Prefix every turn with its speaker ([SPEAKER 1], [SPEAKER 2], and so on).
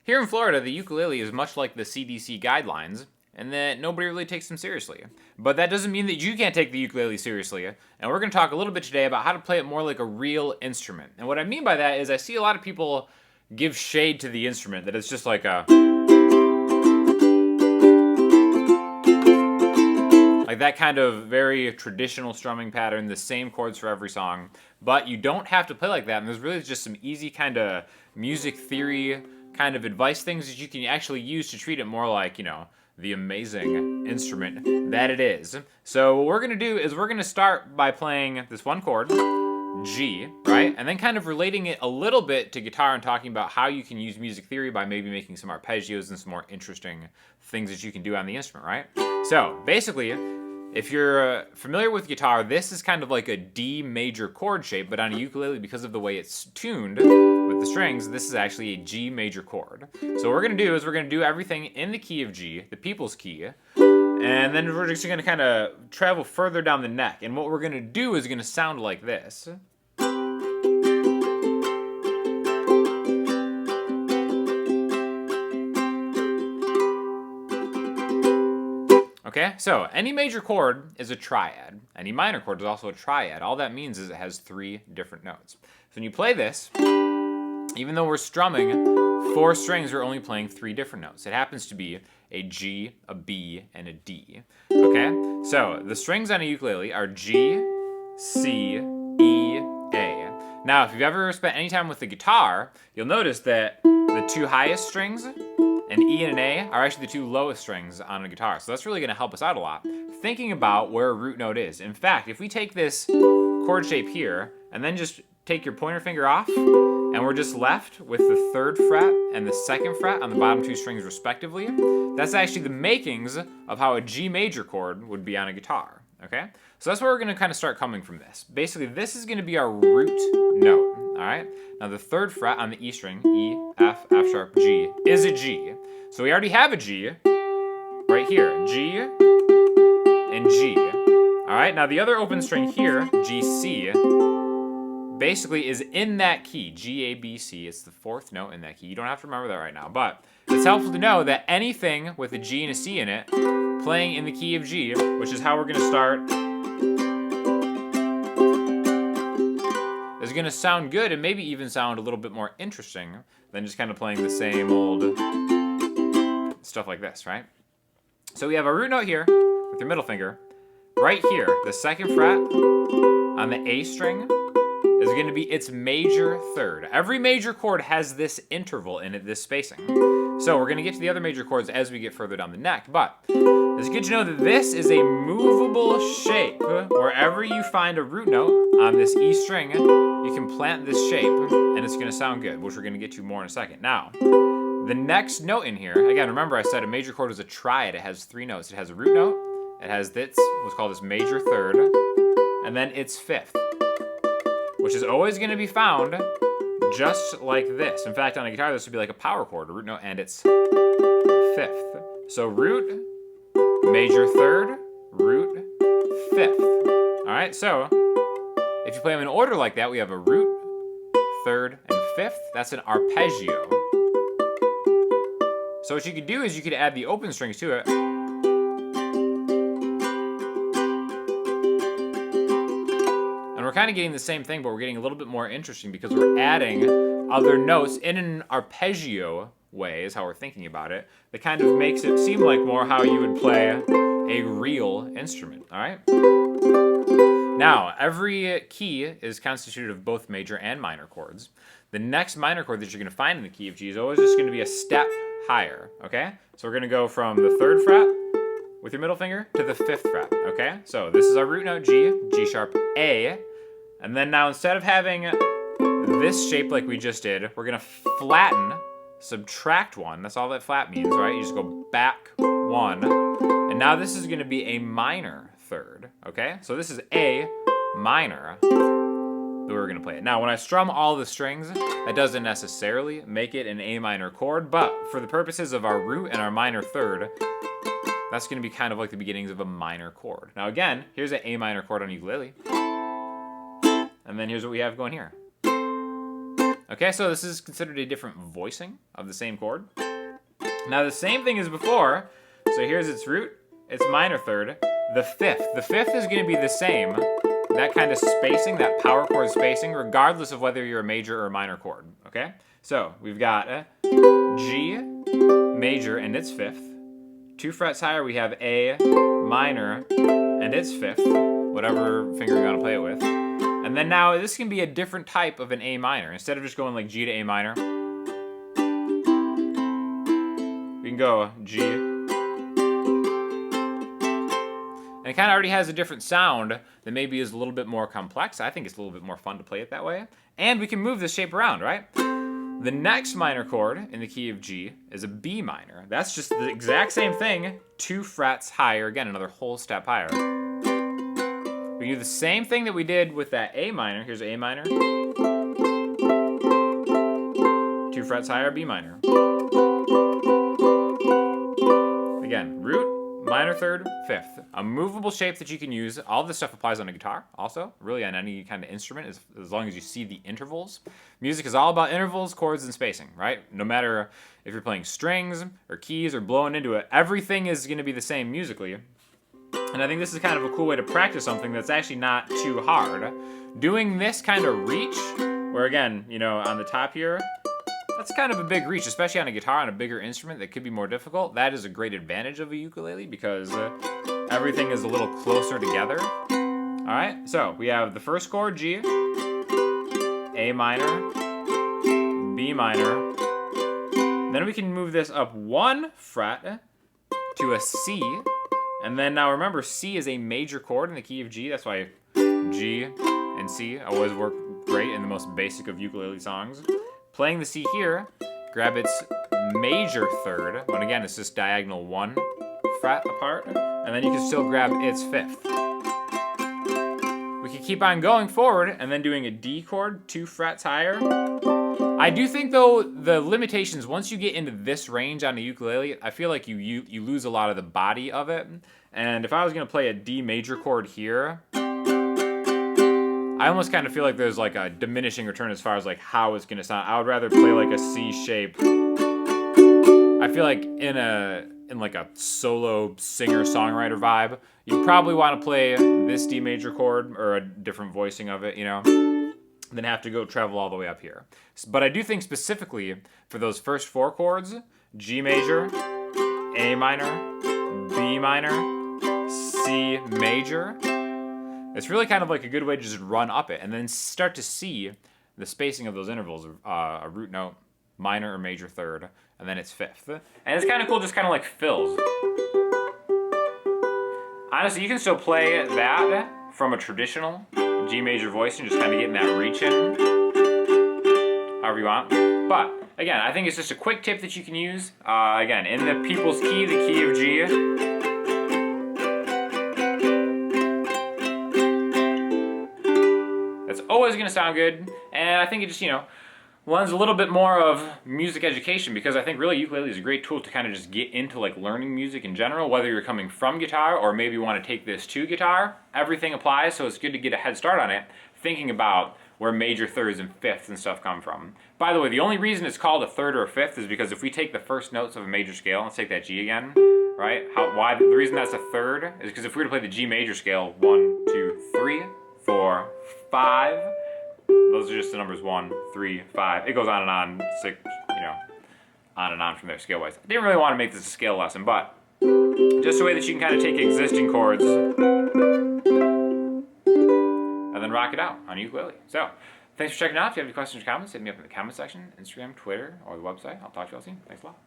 [SPEAKER 1] Here in Florida, the ukulele is much like the CDC guidelines, and that nobody really takes them seriously. But that doesn't mean that you can't take the ukulele seriously, and we're going to talk a little bit today about how to play it more like a real instrument. And what I mean by that is I see a lot of people give shade to the instrument, that it's just like that kind of very traditional strumming pattern, the same chords for every song. But you don't have to play like that, and there's really just some easy kind of music theory kind of advice things that you can actually use to treat it more like, you know, the amazing instrument that it is. So what we're going to do is we're going to start by playing this one chord, G, right? And then kind of relating it a little bit to guitar and talking about how you can use music theory by maybe making some arpeggios and some more interesting things that you can do on the instrument, right? So basically, if you're familiar with guitar, this is kind of like a D major chord shape, but on a ukulele, because of the way it's tuned with the strings, this is actually a G major chord. So what we're going to do is we're going to do everything in the key of G, the people's key, and then we're just going to kind of travel further down the neck. And what we're going to do is going to sound like this. Okay, so any major chord is a triad. Any minor chord is also a triad. All that means is it has 3 different notes. So when you play this, even though we're strumming 4 strings, we're only playing 3 different notes. It happens to be a G, a B, and a D. Okay, so the strings on a ukulele are G, C, E, A. Now, if you've ever spent any time with the guitar, you'll notice that the 2 highest strings, an E and an A, are actually the 2 lowest strings on a guitar. So that's really going to help us out a lot, thinking about where a root note is. In fact, if we take this chord shape here, and then just take your pointer finger off, and we're just left with the 3rd fret and the 2nd fret on the bottom 2 strings respectively, that's actually the makings of how a G major chord would be on a guitar, okay? So that's where we're going to kind of start coming from this. Basically, this is going to be our root note, all right? Now, the 3rd fret on the E string, E, F, F sharp, G, is a G. So we already have a G right here, G and G. All right, now the other open string here, G, C, basically is in that key, G, A, B, C. It's the 4th note in that key. You don't have to remember that right now, but it's helpful to know that anything with a G and a C in it, playing in the key of G, which is how we're going to start, is going to sound good and maybe even sound a little bit more interesting than just kind of playing the same old stuff like this, right? So we have a root note here with your middle finger. Right here, the 2nd fret on the A string is going to be its major 3rd. Every major chord has this interval in it, this spacing. So we're going to get to the other major chords as we get further down the neck, but it's good to know that this is a movable shape. Wherever you find a root note on this E string, you can plant this shape and it's going to sound good, which we're going to get to more in a second. Now, the next note in here, again, remember I said a major chord is a triad. It has 3 notes. It has a root note, it has this, what's called its major 3rd, and then its 5th, which is always going to be found just like this. In fact, on a guitar, this would be like a power chord, a root note, and its 5th. So root, major 3rd, root, 5th. All right, so if you play them in order like that, we have a root, 3rd, and 5th. That's an arpeggio. So what you could do is you could add the open strings to it. And we're kind of getting the same thing, but we're getting a little bit more interesting because we're adding other notes in an arpeggio way, is how we're thinking about it. That kind of makes it seem like more how you would play a real instrument, all right? Now, every key is constituted of both major and minor chords. The next minor chord that you're going to find in the key of G is always just going to be a step higher, okay? So we're going to go from the 3rd fret with your middle finger to the 5th fret, okay? So this is our root note G, G sharp, A, and then now instead of having this shape like we just did, we're going to flatten, subtract 1, that's all that flat means, right? You just go back 1, and now this is going to be a minor 3rd, okay? So this is A minor, the way we're going to play it. Now, when I strum all the strings, that doesn't necessarily make it an A minor chord, but for the purposes of our root and our minor 3rd, that's going to be kind of like the beginnings of a minor chord. Now again, here's an A minor chord on ukulele, and then here's what we have going here. Okay, so this is considered a different voicing of the same chord. Now the same thing as before. So here's its root, its minor third, the fifth. The fifth is going to be the same, that kind of spacing, that power chord spacing, regardless of whether you're a major or a minor chord. Okay, so we've got a G major and its fifth. 2 frets higher, we have A minor and its fifth, whatever finger you want to play it with. And then now this can be a different type of an A minor. Instead of just going like G to A minor, we can go G. And it kind of already has a different sound that maybe is a little bit more complex. I think it's a little bit more fun to play it that way. And we can move this shape around, right? The next minor chord in the key of G is a B minor. That's just the exact same thing, 2 frets higher. Again, another whole step higher. We do the same thing that we did with that A minor. Here's A minor. 2 frets higher, B minor. Again, root, minor third, fifth. A movable shape that you can use. All this stuff applies on a guitar also, really on any kind of instrument, as long as you see the intervals. Music is all about intervals, chords, and spacing, right? No matter if you're playing strings or keys or blowing into it, everything is going to be the same musically. And I think this is kind of a cool way to practice something that's actually not too hard. Doing this kind of reach, where again, you know, on the top here, that's kind of a big reach, especially on a guitar, on a bigger instrument that could be more difficult. That is a great advantage of a ukulele because everything is a little closer together. All right, so we have the first chord, G, A minor, B minor. Then we can move this up 1 fret to a C. And then now remember, C is a major chord in the key of G. That's why G and C always work great in the most basic of ukulele songs. Playing the C here, grab its major third, when again it's just diagonal 1 fret apart, and then you can still grab its fifth. We can keep on going forward and then doing a D chord 2 frets higher. I do think though the limitations, once you get into this range on a ukulele, I feel like you lose a lot of the body of it. And if I was gonna play a D major chord here, I almost kind of feel like there's like a diminishing return as far as like how it's gonna sound. I would rather play like a C shape. I feel like in like a solo singer-songwriter vibe, you probably want to play this D major chord or a different voicing of it, you know, than have to go travel all the way up here. But I do think specifically for those first 4 chords, G major, A minor, B minor, C major, it's really kind of like a good way to just run up it and then start to see the spacing of those intervals, a root note, minor or major third, and then it's fifth. And it's kind of cool, just kind of like fills. Honestly, you can still play that from a traditional G major voicing, just kind of getting that reach in, however you want. But again, I think it's just a quick tip that you can use. Again, in the people's key, the key of G, it's always going to sound good, and I think it just, you know, lends a little bit more of music education, because I think really ukulele is a great tool to kind of just get into like learning music in general, whether you're coming from guitar or maybe you want to take this to guitar. Everything applies, so it's good to get a head start on it, thinking about where major thirds and fifths and stuff come from. By the way, the only reason it's called a third or a fifth is because if we take the first notes of a major scale, let's take that G again, right? Why the reason that's a third is because if we were to play the G major scale, 1, 2, 3, 4, 5, those are just the numbers 1, 3, 5. It goes on and on, 6, you know, on and on from there scale-wise. I didn't really want to make this a scale lesson, but just a way that you can kind of take existing chords and then rock it out on ukulele. So, thanks for checking out. If you have any questions or comments, hit me up in the comment section, Instagram, Twitter, or the website. I'll talk to you all soon. Thanks a lot.